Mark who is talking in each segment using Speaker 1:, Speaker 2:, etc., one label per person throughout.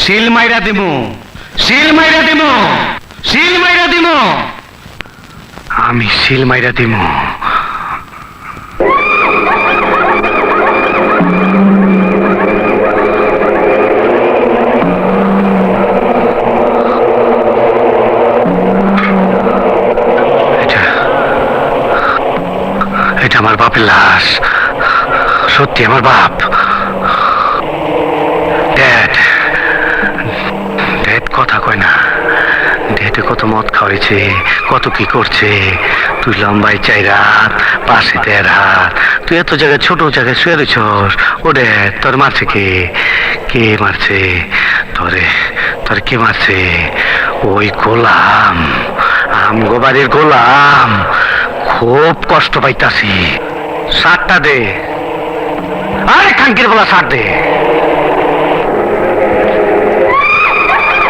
Speaker 1: শিল মাইরা দিমু, শিল মাইরা দিমু, শিল মাইরা দিমু, আমি শিল মাইরা দিমু। এটা আমার বাপের লাশ, সত্যি আমার বাপ। ড্যাড, ড্যাড কথা কয় না। ড্যাডে কত মদ খাওয়াইছে, কত কি করছে। তুই লম্বাই 4 হাত, পাশে 1.5 হাত, তুই এত জায়গায় ছোট জায়গায় শুয়ে রয়েছস। ও ড্যাড, তোর মারছে কে? কে মারছে তোরে? তোর কে মারছে? ওই গোলাম, আমগো বাড়ির গোলাম। খুব কষ্ট পাইতাছি। শার্টটা দে, আরে খাঙ্কির বলা শার্ট দে।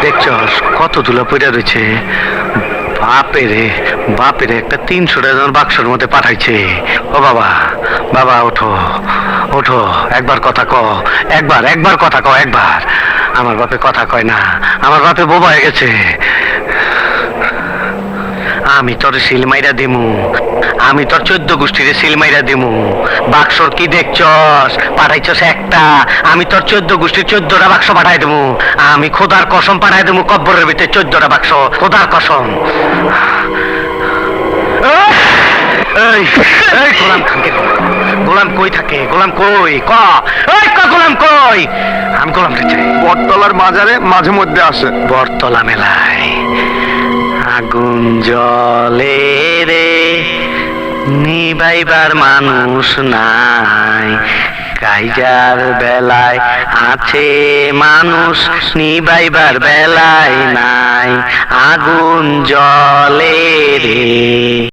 Speaker 1: দেখছস কত ধুলা পড়ে রয়েছে। বাপেরে, বাপেরে একটা 300 টাকার বাক্সের মধ্যে পাঠাইছে। ও বাবা, বাবা ওঠো, ওঠো, একবার কথা ক, একবার কথা ক, একবার। আমার বাপে কথা কয় না, আমার বাপে বোবা হয়ে গেছে। আমি তোর শিল মাইরা দিমু, আমি তোর 14 গোষ্ঠীর শিল মাইরা দিমু। বাক্সর কি দেখছস? পাঠাইছস একটা, আমি তোর 14 গোষ্ঠীর 14টা বাক্স পাঠাই দেবো। আমি খোদার কসম পাঠাই দেবো, কব্বরের ভিতরে 14টা বাক্স, খোদার কসম। এই এই গোলাম খানকে, গোলাম কই থাকে? গোলাম কই? ক এই ক, গোলাম কই? আমি গোলামটা চাই।
Speaker 2: বটতলার মাজারে মাঝে মধ্যে আসে।
Speaker 1: বটতলা মেলায় আগুন জ্বলে রে, নিবাইবার মানুষ নাই। কাইজার বেলায় আছে মানুষ, নিবাইবার বেলায় নাই। আগুন জ্বলে রে।